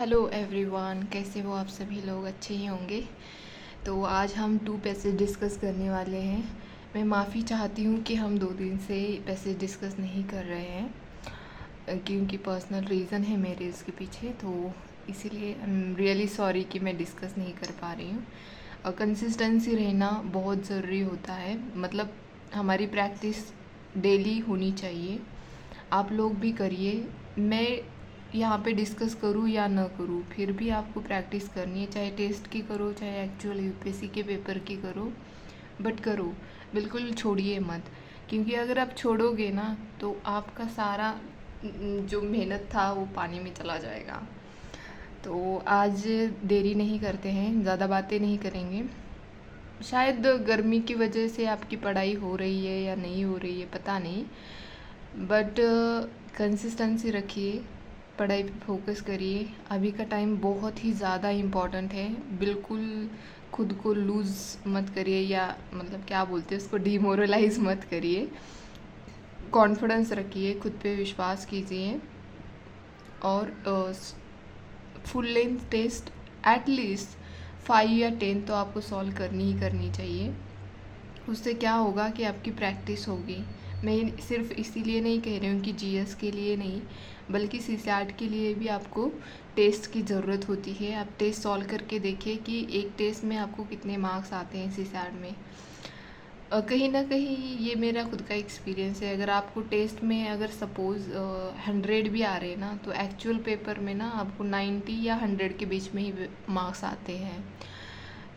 Hello everyone, कैसे हो आप सभी लोग? अच्छे ही होंगे। तो आज हम 2 पैसेज डिस्कस करने वाले हैं। मैं माफ़ी चाहती हूँ कि हम 2 दिन से पैसेज डिस्कस नहीं कर रहे हैं, क्योंकि पर्सनल रीज़न है मेरे इसके पीछे, तो इसीलिए आई एम रियली सॉरी कि मैं डिस्कस नहीं कर पा रही हूँ। और कंसिस्टेंसी रहना बहुत ज़रूरी होता है, मतलब हमारी प्रैक्टिस डेली होनी चाहिए। आप लोग भी करिए। मैं यहाँ पे डिस्कस करूँ या ना करूँ, फिर भी आपको प्रैक्टिस करनी है, चाहे टेस्ट की करो, चाहे एक्चुअल यूपीएससी के पेपर की करो, बट करो, बिल्कुल छोड़िए मत। क्योंकि अगर आप छोड़ोगे ना तो आपका सारा जो मेहनत था वो पानी में चला जाएगा। तो आज देरी नहीं करते हैं, ज़्यादा बातें नहीं करेंगे। शायद गर्मी की वजह से आपकी पढ़ाई हो रही है या नहीं हो रही है पता नहीं, बट कंसिस्टेंसी रखिए, पढ़ाई पे फोकस करिए। अभी का टाइम बहुत ही ज़्यादा इम्पॉर्टेंट है। बिल्कुल खुद को लूज़ मत करिए, या मतलब क्या बोलते हैं उसको, डिमोरलाइज मत करिए। कॉन्फिडेंस रखिए, खुद पे विश्वास कीजिए, और फुल लेंथ टेस्ट एटलीस्ट 5 या 10 तो आपको सॉल्व करनी ही करनी चाहिए। उससे क्या होगा कि आपकी प्रैक्टिस होगी। मैं सिर्फ इसीलिए नहीं कह रही हूँ कि जीएस के लिए नहीं, बल्कि सीसैट के लिए भी आपको टेस्ट की ज़रूरत होती है। आप टेस्ट सॉल्व करके देखिए कि एक टेस्ट में आपको कितने मार्क्स आते हैं सीसैट में। कहीं ना कहीं ये मेरा खुद का एक्सपीरियंस है। अगर आपको टेस्ट में अगर सपोज़ 100 भी आ रहे हैं ना, तो एक्चुअल पेपर में ना आपको 90 या 100 के बीच में ही मार्क्स आते हैं।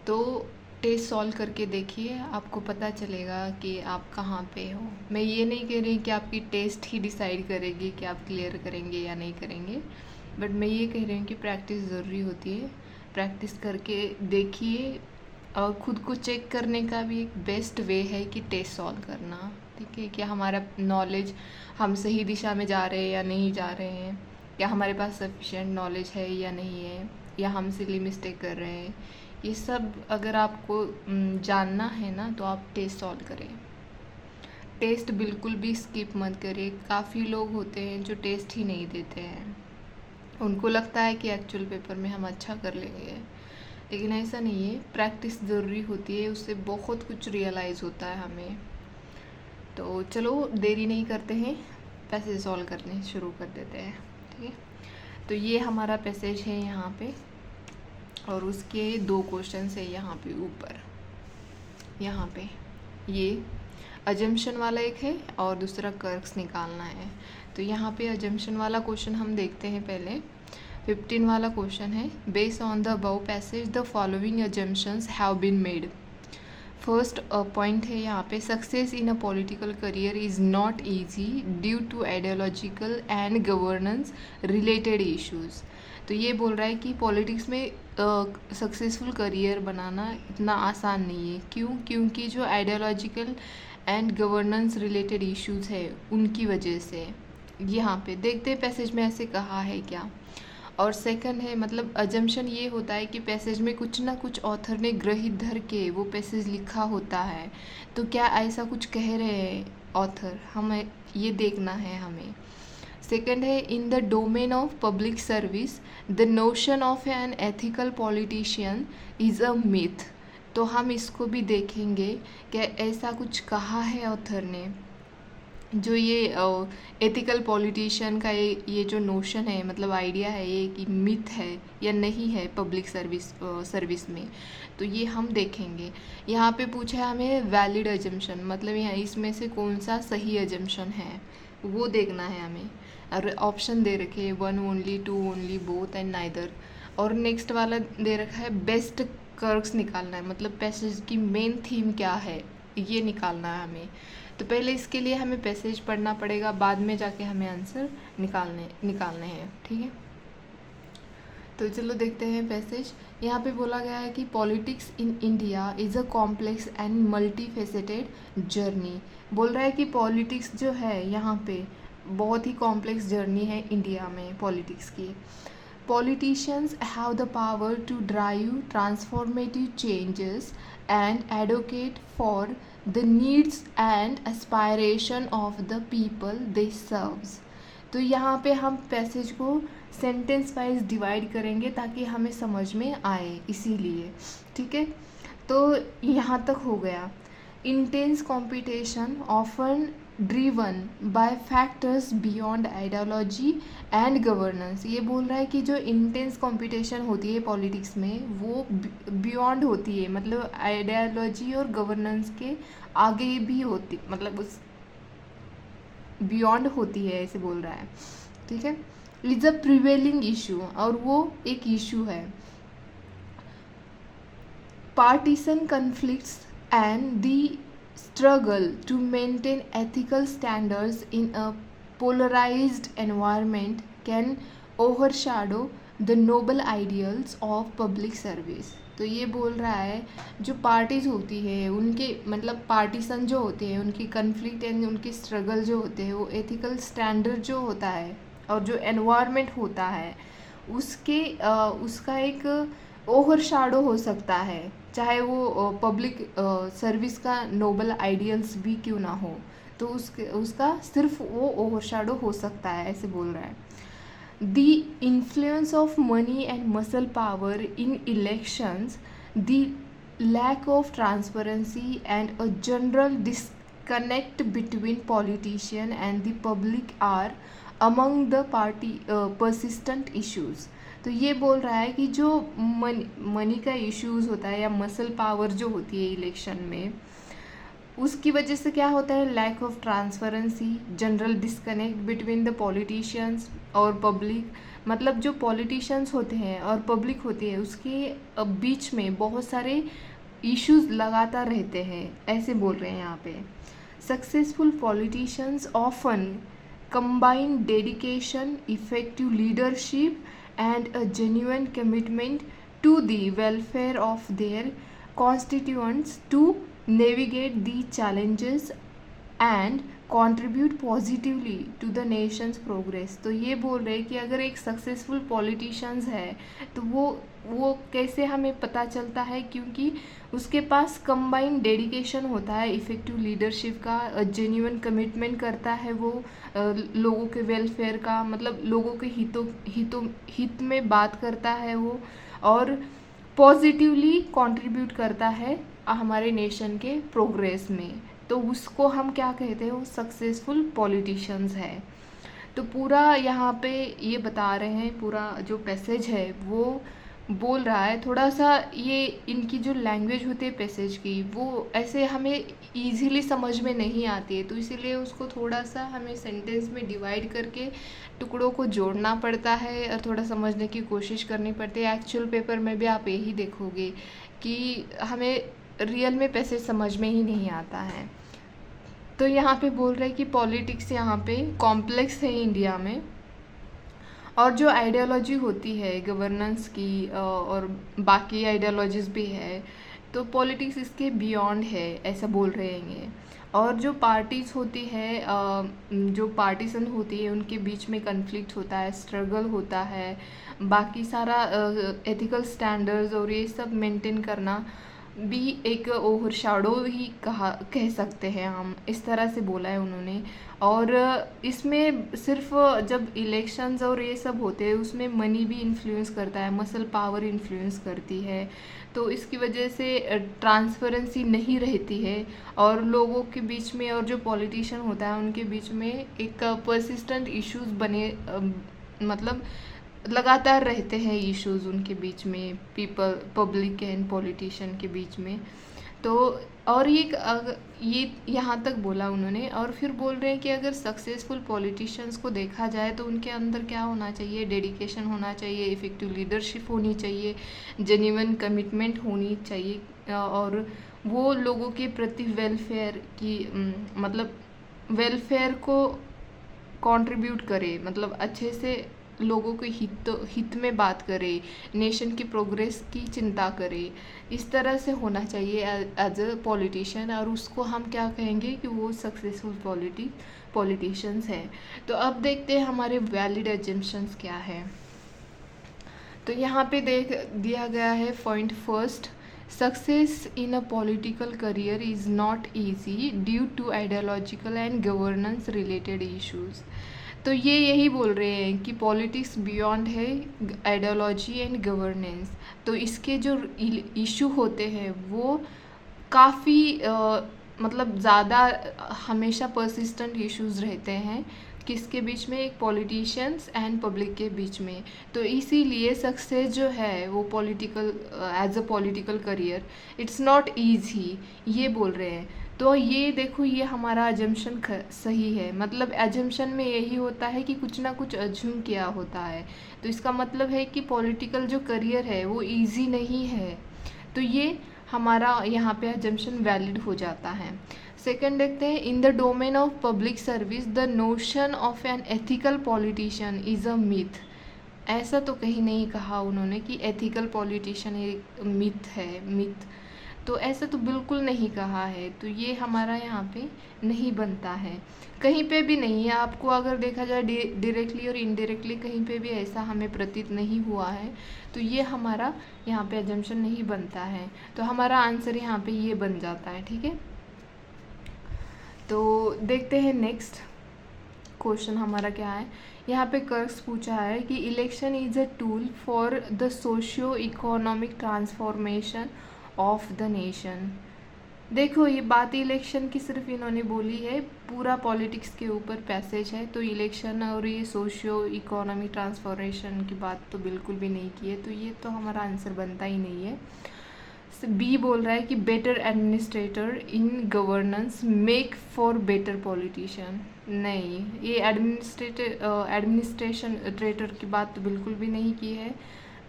तो टेस्ट सॉल्व करके देखिए, आपको पता चलेगा कि आप कहाँ पे हो। मैं ये नहीं कह रही कि आपकी टेस्ट ही डिसाइड करेगी कि आप क्लियर करेंगे या नहीं करेंगे, बट मैं ये कह रही हूँ कि प्रैक्टिस ज़रूरी होती है। प्रैक्टिस करके देखिए, और ख़ुद को चेक करने का भी एक बेस्ट वे है कि टेस्ट सॉल्व करना। ठीक है, क्या हमारा नॉलेज, हम सही दिशा में जा रहे हैं या नहीं जा रहे हैं, क्या हमारे पास सफिशिएंट नॉलेज है या नहीं है, या हम सिली मिस्टेक कर रहे हैं। ये सब अगर आपको जानना है ना, तो आप टेस्ट सॉल्व करें। टेस्ट बिल्कुल भी स्किप मत करें। काफ़ी लोग होते हैं जो टेस्ट ही नहीं देते हैं, उनको लगता है कि एक्चुअल पेपर में हम अच्छा कर लेंगे, लेकिन ऐसा नहीं है। प्रैक्टिस ज़रूरी होती है, उससे बहुत कुछ रियलाइज़ होता है हमें। तो चलो देरी नहीं करते हैं, पैसेज सॉल्व करने शुरू कर देते हैं। ठीक है, तो ये हमारा पैसेज है यहाँ पे, और उसके 2 क्वेश्चन है यहाँ पे ऊपर। यहाँ पे ये अजम्पशन वाला एक है और दूसरा कर्क्स निकालना है। तो यहाँ पे अजम्पशन वाला क्वेश्चन हम देखते हैं पहले। 15 वाला क्वेश्चन है, based on the above passage the following assumptions have been made. First point है यहाँ पे, success in a political career is not easy due to ideological and governance related issues. तो ये बोल रहा है कि पॉलिटिक्स में सक्सेसफुल करियर बनाना इतना आसान नहीं है। क्यों? क्योंकि जो ideological and governance related issues है उनकी वजह से। यहाँ पे देखते हैं पैसेज में ऐसे कहा है क्या। और सेकंड है, मतलब अजम्पशन ये होता है कि पैसेज में कुछ ना कुछ ऑथर ने ग्रहित धर के वो पैसेज लिखा होता है। तो क्या ऐसा कुछ कह रहे हैं ऑथर, हमें ये देखना है हमें। सेकंड है, in the domain of public service the notion of an ethical politician is a myth. तो हम इसको भी देखेंगे कि ऐसा कुछ कहा है ऑथर ने। जो ये एथिकल पॉलिटिशियन का ये जो नोशन है, मतलब आइडिया है ये, कि मिथ है या नहीं है पब्लिक सर्विस में, तो ये हम देखेंगे। यहाँ पे पूछा है हमें वैलिड अजम्पशन, मतलब यहाँ इसमें से कौन सा सही अजम्पशन है वो देखना है हमें। और ऑप्शन दे रखे हैं 1 only, 2 only, both and neither. और नेक्स्ट वाला दे रखा है बेस्ट कर्क्स निकालना है, मतलब पैसेज की मेन थीम क्या है ये निकालना है हमें। तो पहले इसके लिए हमें पैसेज पढ़ना पड़ेगा, बाद में जाके हमें आंसर निकालने हैं। ठीक है, तो चलो देखते हैं पैसेज। यहाँ पे बोला गया है कि politics in India is a complex and multi faceted journey. बोल रहा है कि पॉलिटिक्स जो है यहाँ पे बहुत ही कॉम्प्लेक्स जर्नी है इंडिया में पॉलिटिक्स की। Politicians have the power to drive transformative changes and advocate for the needs and aspiration of the people they serve. तो यहाँ पे हम पैसेज को सेंटेंस वाइज डिवाइड करेंगे ताकि हमें समझ में आए, इसीलिए। ठीक है, तो यहाँ तक हो गया। Intense competition often driven bye factors beyond ideology and governance. ये बोल रहा है कि जो इंटेंस कंपटीशन होती है पॉलिटिक्स में वो बियॉन्ड होती है, मतलब आइडियोलॉजी और गवर्नेंस के आगे भी होती, मतलब उस बियॉन्ड होती है, ऐसे बोल रहा है। ठीक है, इज अ प्रिवेलिंग इशू, और वो एक इशू है। Partition conflicts and the struggle to maintain ethical standards in a polarized environment can overshadow the noble ideals of public service। तो ये बोल रहा है जो पार्टीज होती है उनके, मतलब पार्टीशन जो होते हैं उनकी कन्फ्लिक्ट एंड उनके स्ट्रगल जो होते हैं वो एथिकल स्टैंडर्ड जो होता है और जो एनवायरनमेंट होता है उसका एक ओवर शैडो हो सकता है, चाहे वो पब्लिक सर्विस का नोबल आइडियल्स भी क्यों ना हो, तो उसका सिर्फ वो ओवर शैडो हो सकता है, ऐसे बोल रहा है। The influence of money and muscle power in elections, the lack of transparency and a general disconnect between politician and the public are among the party persistent issues। तो ये बोल रहा है कि जो मनी का इश्यूज होता है या मसल पावर जो होती है इलेक्शन में, उसकी वजह से क्या होता है, lack of transparency, general disconnect between the politicians और पब्लिक, मतलब जो पॉलिटिशियंस होते हैं और पब्लिक होती है उसके बीच में बहुत सारे इश्यूज लगातार रहते हैं, ऐसे बोल रहे हैं यहाँ पे। Successful politicians often combine dedication, effective leadership and a genuine commitment to the welfare of their constituents to navigate the challenges and contribute positively to the nation's progress। तो ये बोल रहे हैं कि अगर एक सक्सेसफुल पॉलिटिशियंस है तो वो कैसे हमें पता चलता है, क्योंकि उसके पास कंबाइंड डेडिकेशन होता है, इफ़ेक्टिव लीडरशिप का, जेन्युइन कमिटमेंट करता है वो लोगों के वेलफेयर का, मतलब लोगों के हित में बात करता है वो, और पॉजिटिवली कंट्रीब्यूट करता है हमारे नेशन के प्रोग्रेस में, तो उसको हम क्या कहते हैं, वो सक्सेसफुल पॉलिटिशियंस है। तो पूरा यहाँ पे ये बता रहे हैं, पूरा जो पैसेज है वो बोल रहा है, थोड़ा सा ये इनकी जो लैंग्वेज होती है पैसेज की वो ऐसे हमें इजीली समझ में नहीं आती है, तो इसीलिए उसको थोड़ा सा हमें सेंटेंस में डिवाइड करके टुकड़ों को जोड़ना पड़ता है और थोड़ा समझने की कोशिश करनी पड़ती है। एक्चुअल पेपर में भी आप यही देखोगे कि हमें रियल में पैसेज समझ में ही नहीं आता है। तो यहाँ पे बोल रहे हैं कि पॉलिटिक्स यहाँ पे कॉम्प्लेक्स है इंडिया में, और जो आइडियोलॉजी होती है गवर्नेंस की और बाकी आइडियोलॉजीज भी है, तो पॉलिटिक्स इसके बियॉन्ड है, ऐसा बोल रहे हैं। और जो पार्टीज़ होती है, जो पार्टीशन होती है, उनके बीच में कन्फ्लिक्ट होता है, स्ट्रगल होता है, बाकी सारा एथिकल स्टैंडर्ड्स और ये सब मेंटेन करना भी एक ओवर शैडो ही कह सकते हैं हम, इस तरह से बोला है उन्होंने। और इसमें सिर्फ जब इलेक्शंस और ये सब होते हैं उसमें मनी भी इन्फ्लुएंस करता है, मसल पावर इन्फ्लुएंस करती है, तो इसकी वजह से ट्रांसपेरेंसी नहीं रहती है और लोगों के बीच में और जो पॉलिटिशियन होता है उनके बीच में एक परसिस्टेंट इश्यूज बने, मतलब लगातार रहते हैं इश्यूज उनके बीच में, पब्लिक एंड पॉलिटिशियन के बीच में। तो और ये यहाँ तक बोला उन्होंने, और फिर बोल रहे हैं कि अगर सक्सेसफुल पॉलिटिशियंस को देखा जाए तो उनके अंदर क्या होना चाहिए, डेडिकेशन होना चाहिए, इफ़ेक्टिव लीडरशिप होनी चाहिए, जेन्युइन कमिटमेंट होनी चाहिए, और वो लोगों के प्रति वेलफेयर की, मतलब वेलफेयर को कंट्रीब्यूट करे, मतलब अच्छे से लोगों के हित में बात करे, नेशन की प्रोग्रेस की चिंता करे, इस तरह से होना चाहिए एज अ पॉलिटिशियन, और उसको हम क्या कहेंगे कि वो सक्सेसफुल पॉलिटिशियंस हैं। तो अब देखते हैं हमारे वैलिड एजम्पशंस क्या है। तो यहाँ पे देख दिया गया है point first, success in a political career is not easy due to ideological and governance related issues. तो ये यही बोल रहे हैं कि पॉलिटिक्स बियॉन्ड है आइडियोलॉजी एंड गवर्नेंस। तो इसके जो इशू होते हैं वो काफ़ी मतलब ज़्यादा हमेशा परसिस्टेंट इश्यूज रहते हैं किसके बीच में, एक पॉलिटिशियंस एंड पब्लिक के बीच में। तो इसीलिए सक्सेस जो है वो political as a political career it's not easy, ये बोल रहे हैं। तो ये देखो, ये हमारा अजम्पशन सही है। मतलब अजम्पशन में यही होता है कि कुछ ना कुछ अज्यूम किया होता है, तो इसका मतलब है कि पॉलिटिकल जो करियर है वो इजी नहीं है। तो ये हमारा यहाँ पे अजम्पशन वैलिड हो जाता है। सेकंड देखते हैं, in the domain of public service the notion of an ethical politician is a myth. ऐसा तो कहीं नहीं कहा उन्होंने कि एथिकल पॉलिटिशियन एक मिथ है, मिथ तो ऐसा तो बिल्कुल नहीं कहा है। तो ये हमारा यहाँ पे नहीं बनता है, कहीं पे भी नहीं है। आपको अगर देखा जाए डायरेक्टली और इनडायरेक्टली कहीं पे भी ऐसा हमें प्रतीत नहीं हुआ है, तो ये हमारा यहाँ पे अजम्पशन नहीं बनता है। तो हमारा आंसर यहाँ पे ये बन जाता है, ठीक है। तो देखते हैं नेक्स्ट क्वेश्चन हमारा क्या है। यहाँ पे कर्क्स पूछा है कि election is a tool for the socio economic transformation of the nation. देखो, ये बात इलेक्शन की सिर्फ इन्होंने बोली है, पूरा पॉलिटिक्स के ऊपर पैसेज है। तो इलेक्शन और ये सोशियो इकोनॉमिक ट्रांसफॉर्मेशन की बात तो बिल्कुल भी नहीं की है, तो ये तो हमारा आंसर बनता ही नहीं है। बी बोल रहा है कि better administrator in governance make for better politician. नहीं, ये एडमिनिस्ट्रेशन ट्रेटर की बात तो बिल्कुल भी नहीं की है,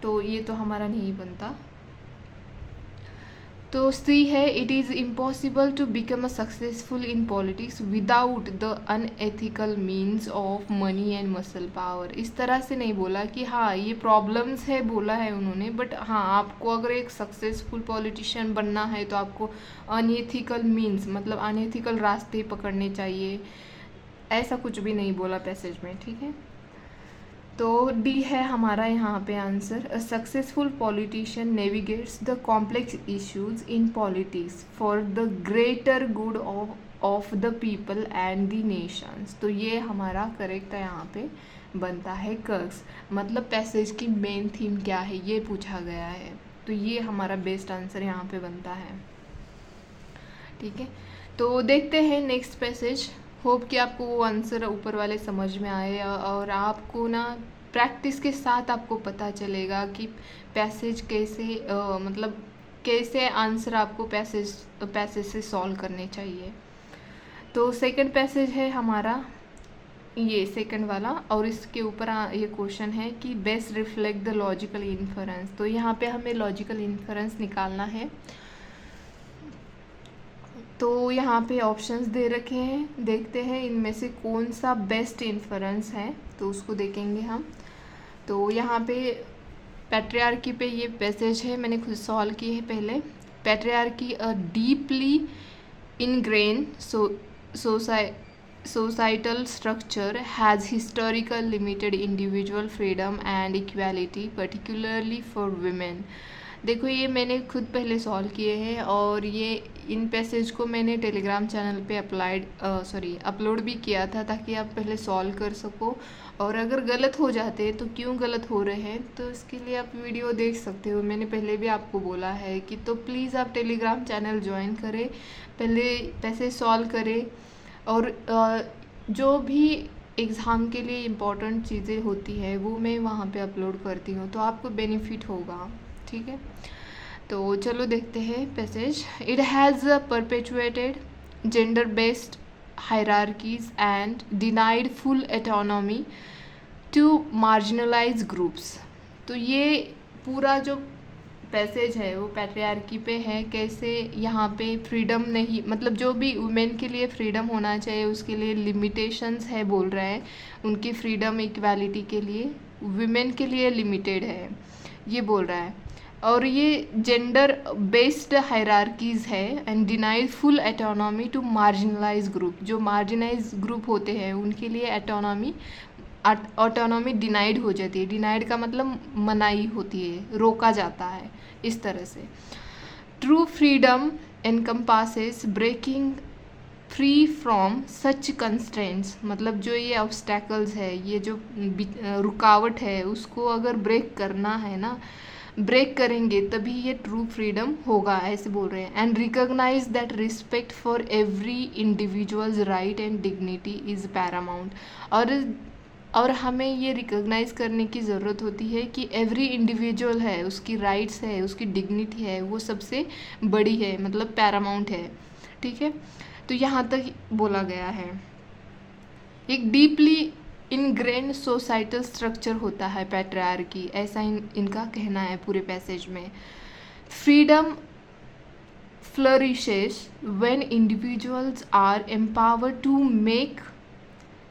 तो ये तो हमारा नहीं बनता। तो सी है, it is impossible to become a successful in politics without the unethical means of money and muscle power. इस तरह से नहीं बोला कि हाँ ये प्रॉब्लम्स है, बोला है उन्होंने, बट हाँ आपको अगर एक सक्सेसफुल पॉलिटिशियन बनना है तो आपको अनएथिकल मीन्स मतलब अनएथिकल रास्ते पकड़ने चाहिए, ऐसा कुछ भी नहीं बोला पैसेज में, ठीक है। तो डी है हमारा यहाँ पे answer. A successful politician navigates the complex issues in politics for the greater good of the people and the Nations. तो ये हमारा करेक्ट यहाँ पे बनता है कर्क्स। मतलब पैसेज की मेन थीम क्या है ये पूछा गया है, तो ये हमारा बेस्ट आंसर यहाँ पे बनता है, ठीक है। तो देखते हैं नेक्स्ट पैसेज। होप कि आपको वो आंसर ऊपर वाले समझ में आए और आपको ना प्रैक्टिस के साथ आपको पता चलेगा कि पैसेज कैसे मतलब कैसे आंसर आपको पैसेज से सॉल्व करने चाहिए। तो सेकंड पैसेज है हमारा ये सेकंड वाला, और इसके ऊपर ये क्वेश्चन है कि best reflect the logical inference. तो यहाँ पे हमें लॉजिकल इन्फरेंस निकालना है। तो यहाँ पे ऑप्शंस दे रखे हैं, देखते हैं इनमें से कौन सा बेस्ट इन्फरेंस है, तो उसको देखेंगे हम। तो यहाँ पे पैट्रियार्की पे ये पैसेज है, मैंने खुद सॉल्व की है पहले। Patriarchy a deeply ingrained societal structure has historical limited individual freedom and equality particularly for women। देखो ये मैंने खुद पहले सॉल्व किए हैं और ये इन पैसेज को मैंने टेलीग्राम चैनल पे अपलोड भी किया था ताकि आप पहले सॉल्व कर सको, और अगर गलत हो जाते हैं तो क्यों गलत हो रहे हैं तो इसके लिए आप वीडियो देख सकते हो। मैंने पहले भी आपको बोला है कि तो प्लीज़ आप टेलीग्राम चैनल ज्वाइन करें, पहले पैसेज सॉल्व करें, और जो भी एग्ज़ाम के लिए इम्पॉर्टेंट चीज़ें होती है वो मैं वहाँ पे अपलोड करती हूँ, तो आपको बेनिफिट होगा, ठीक है। तो चलो देखते हैं passage. It has perpetuated gender based hierarchies and denied full autonomy to marginalise groups. तो ये पूरा जो पैसेज है वो पैट्रियार्की पे है, कैसे यहाँ पे फ्रीडम नहीं, मतलब जो भी वुमेन के लिए फ्रीडम होना चाहिए उसके लिए लिमिटेशंस है बोल रहा है, उनकी फ्रीडम इक्वालिटी के लिए वुमेन के लिए लिमिटेड है ये बोल रहा है। और ये जेंडर बेस्ड हायरार्कीज़ है and denied full autonomy to marginalise group. जो मार्जिनाइज ग्रुप होते हैं उनके लिए ऑटोनॉमी डिनाइड हो जाती है। डिनाइड का मतलब मनाही होती है, रोका जाता है इस तरह से। True freedom encompasses breaking free from such constraints, मतलब जो ये ऑब्स्टैकल्स है, ये जो रुकावट है, उसको अगर ब्रेक करना है ना, ब्रेक करेंगे तभी ये ट्रू फ्रीडम होगा, ऐसे बोल रहे हैं। And recognise that respect for every individuals right and dignity is paramount. और हमें ये रिकॉग्नाइज करने की ज़रूरत होती है कि एवरी इंडिविजुअल है, उसकी राइट्स है, उसकी डिग्निटी है, वो सबसे बड़ी है, मतलब पैरामाउंट है, ठीक है। तो यहाँ तक बोला गया है। एक डीपली इनग्रेन्ड सोसाइटल स्ट्रक्चर होता है पैट्रियार्की, ऐसा इनका कहना है पूरे पैसेज में। Freedom flourishes when individuals are empowered to make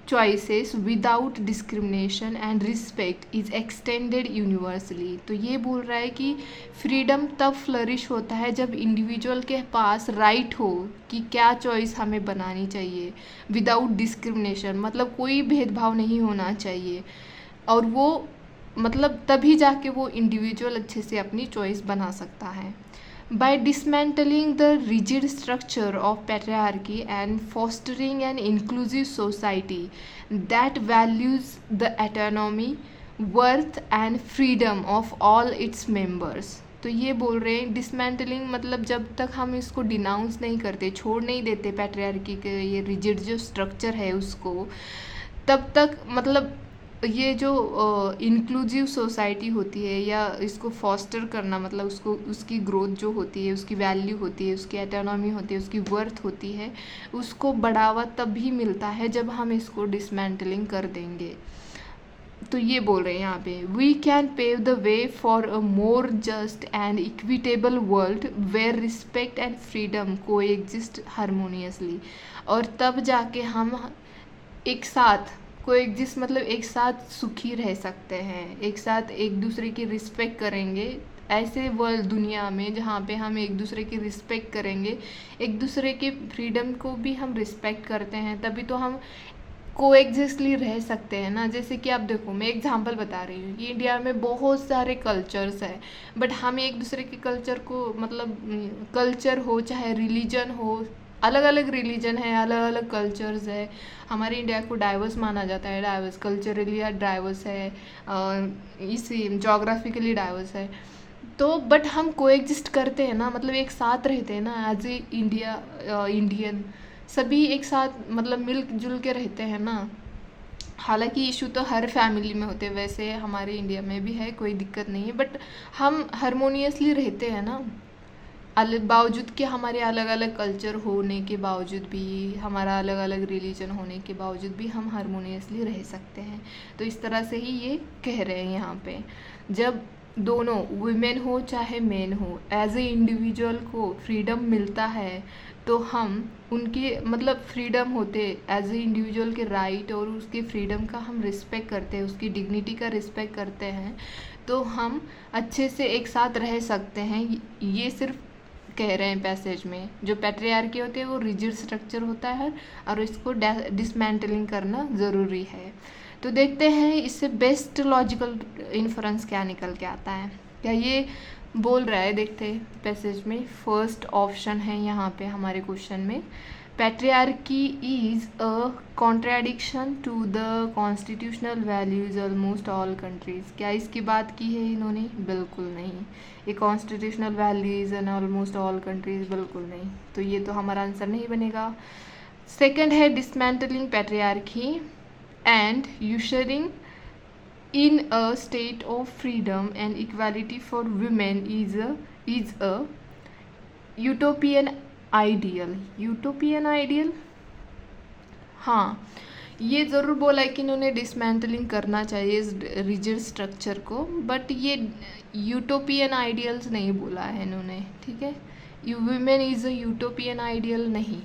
choices without discrimination and respect is extended universally। तो ये बोल रहा है कि फ्रीडम तब फ्लरिश होता है जब इंडिविजुअल के पास राइट हो कि क्या चॉइस हमें बनानी चाहिए, विदाउट डिस्क्रिमिनेशन, मतलब कोई भेदभाव नहीं होना चाहिए, और वो मतलब तभी जाके वो इंडिविजुअल अच्छे से अपनी चॉइस बना सकता है। By dismantling the rigid structure of patriarchy and fostering an inclusive society that values the autonomy, worth and freedom of all its members। तो ये बोल रहे हैं डिसमेंटलिंग, मतलब जब तक हम इसको डिनाउंस नहीं करते, छोड़ नहीं देते पैट्रियार्की के ये रिजिड जो स्ट्रक्चर है उसको, तब तक मतलब ये जो इंक्लूसिव सोसाइटी होती है, या इसको फॉस्टर करना, मतलब उसको उसकी ग्रोथ जो होती है, उसकी वैल्यू होती है, उसकी एटोनॉमी होती है, उसकी वर्थ होती है, उसको बढ़ावा तभी मिलता है जब हम इसको डिसमेंटलिंग कर देंगे। तो ये बोल रहे हैं यहाँ पे, we can pave the way for a more just and equitable world where respect and freedom coexist harmoniously. और तब जाके हम एक साथ कोएग्जिस्ट, मतलब एक साथ सुखी रह सकते हैं, एक साथ एक दूसरे की रिस्पेक्ट करेंगे, ऐसे वर्ल्ड दुनिया में जहाँ पे हम एक दूसरे की रिस्पेक्ट करेंगे, एक दूसरे के फ्रीडम को भी हम रिस्पेक्ट करते हैं, तभी तो हम कोएग्जिस्टली रह सकते हैं ना। जैसे कि आप देखो, मैं एग्जांपल बता रही हूँ कि इंडिया में बहुत सारे कल्चर्स है, बट हम एक दूसरे के कल्चर को, मतलब कल्चर हो चाहे रिलीजन हो, अलग अलग रिलीजन है, अलग अलग कल्चर्स है। हमारे इंडिया को डाइवर्स माना जाता है, डाइवर्स कल्चरली डाइवर्स है, इसी जोग्राफिकली डाइवर्स है, तो बट हम कोएग्जिस्ट करते हैं ना, मतलब एक साथ रहते हैं ना, एज ए इंडियन सभी एक साथ मतलब मिलजुल के रहते हैं ना। हालांकि इशू तो हर फैमिली में होते हैं, वैसे हमारे इंडिया में भी है, कोई दिक्कत नहीं है, बट हम हारमोनियसली रहते हैं ना, बावजूद कि हमारे अलग अलग कल्चर होने के बावजूद भी, हमारा अलग अलग रिलीजन होने के बावजूद भी हम हारमोनियसली रह सकते हैं। तो इस तरह से ही ये कह रहे हैं यहाँ पे, जब दोनों वुमेन हो चाहे मेन हो, एज ए इंडिविजुअल को फ्रीडम मिलता है, तो हम उनके मतलब फ्रीडम होते एज ए इंडिविजुअल के राइट और उसके फ्रीडम का हम रिस्पेक्ट करते हैं, उसकी डिग्निटी का रिस्पेक्ट करते हैं, तो हम अच्छे से एक साथ रह सकते हैं। ये सिर्फ कह रहे हैं पैसेज में, जो पैट्रियार्की होते हैं वो रिजिड स्ट्रक्चर होता है और इसको डिसमेंटलिंग करना ज़रूरी है। तो देखते हैं इससे बेस्ट लॉजिकल इन्फ्रेंस क्या निकल के आता है, क्या ये बोल रहा है। देखते हैं पैसेज में, फर्स्ट ऑप्शन है यहाँ पे हमारे क्वेश्चन में, patriarchy is a contradiction to the constitutional values almost all countries. क्या इसकी बात की है इन्होंने? बिल्कुल नहीं। ये constitutional values and almost all countries, बिल्कुल नहीं, तो ये तो हमारा आंसर नहीं बनेगा। सेकंड है dismantling patriarchy and ushering in a state of freedom and equality for women is a utopian ideal। Utopian ideal, हाँ ये ज़रूर बोला है कि इन्होंने डिसमेंटलिंग करना चाहिए इस रिजिड स्ट्रक्चर को, बट ये यूटोपियन आइडियल्स नहीं बोला है इन्होंने, ठीक है। Women is a utopian ideal नहीं,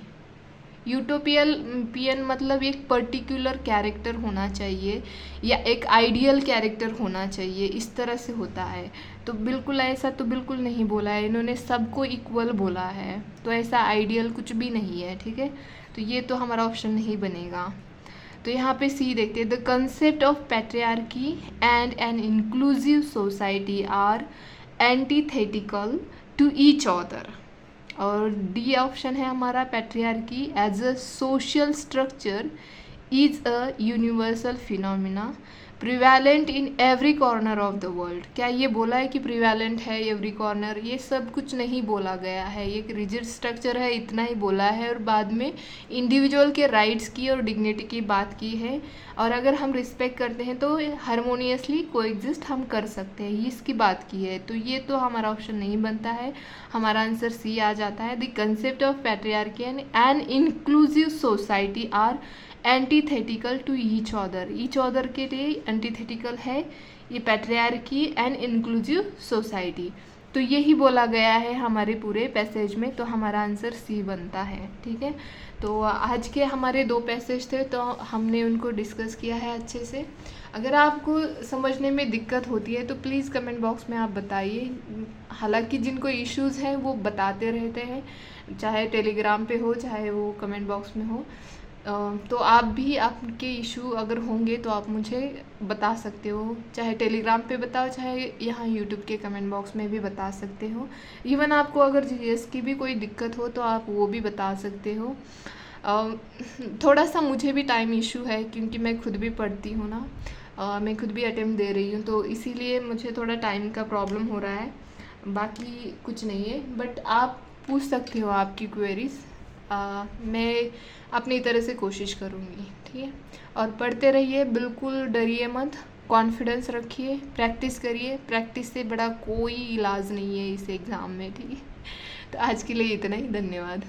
यूटोपियन मतलब एक पर्टिकुलर कैरेक्टर होना चाहिए या एक आइडियल कैरेक्टर होना चाहिए, इस तरह से होता है। तो बिल्कुल ऐसा तो बिल्कुल नहीं बोला है इन्होंने, सबको इक्वल बोला है, तो ऐसा आइडियल कुछ भी नहीं है, ठीक है। तो ये तो हमारा ऑप्शन नहीं बनेगा। तो यहाँ पे सी देखते हैं, the concept of patriarchy and an inclusive society are antithetical to each other. और डी ऑप्शन है हमारा, patriarchy as a social structure is a universal phenomena prevalent in every corner of the world. क्या ये बोला है कि prevalent है every corner? ये सब कुछ नहीं बोला गया है, ये एक रिजिड स्ट्रक्चर है, इतना ही बोला है। और बाद में इंडिविजुअल के राइट्स की और डिग्निटी की बात की है, और अगर हम रिस्पेक्ट करते हैं तो हारमोनियसली कोएग्जिस्ट हम कर सकते हैं, इसकी बात की है। तो ये तो हमारा ऑप्शन नहीं बनता है, हमारा आंसर सी आ जाता है। The concept of patriarchy and inclusive society are antithetical to each other के लिए एंटीथेटिकल है ये पैट्रियार्की एंड इंक्लूसिव सोसाइटी। तो यही बोला गया है हमारे पूरे पैसेज में, तो हमारा आंसर सी बनता है। ठीक है, तो आज के हमारे 2 पैसेज थे, तो हमने उनको डिस्कस किया है अच्छे से। अगर आपको समझने में दिक्कत होती है तो प्लीज़ कमेंट बॉक्स में आप बताइए। हालांकि जिनको इश्यूज़ हैं वो बताते रहते हैं, चाहे टेलीग्राम पे हो चाहे वो कमेंट बॉक्स में हो। तो आप भी आपके इशू अगर होंगे तो आप मुझे बता सकते हो, चाहे टेलीग्राम पे बताओ चाहे यहाँ यूट्यूब के कमेंट बॉक्स में भी बता सकते हो। इवन आपको अगर जीएस की भी कोई दिक्कत हो तो आप वो भी बता सकते हो। थोड़ा सा मुझे भी टाइम इशू है क्योंकि मैं खुद भी पढ़ती हूँ ना, मैं खुद भी अटेम्प्ट दे रही हूँ, तो इसीलिए मुझे थोड़ा टाइम का प्रॉब्लम हो रहा है, बाकी कुछ नहीं है। बट आप पूछ सकते हो आपकी क्वेरीज, मैं अपनी तरह से कोशिश करूँगी। ठीक है, और पढ़ते रहिए, बिल्कुल डरिए मत, कॉन्फिडेंस रखिए, प्रैक्टिस करिए। प्रैक्टिस से बड़ा कोई इलाज नहीं है इस एग्ज़ाम में। ठीक है, तो आज के लिए इतना ही, धन्यवाद।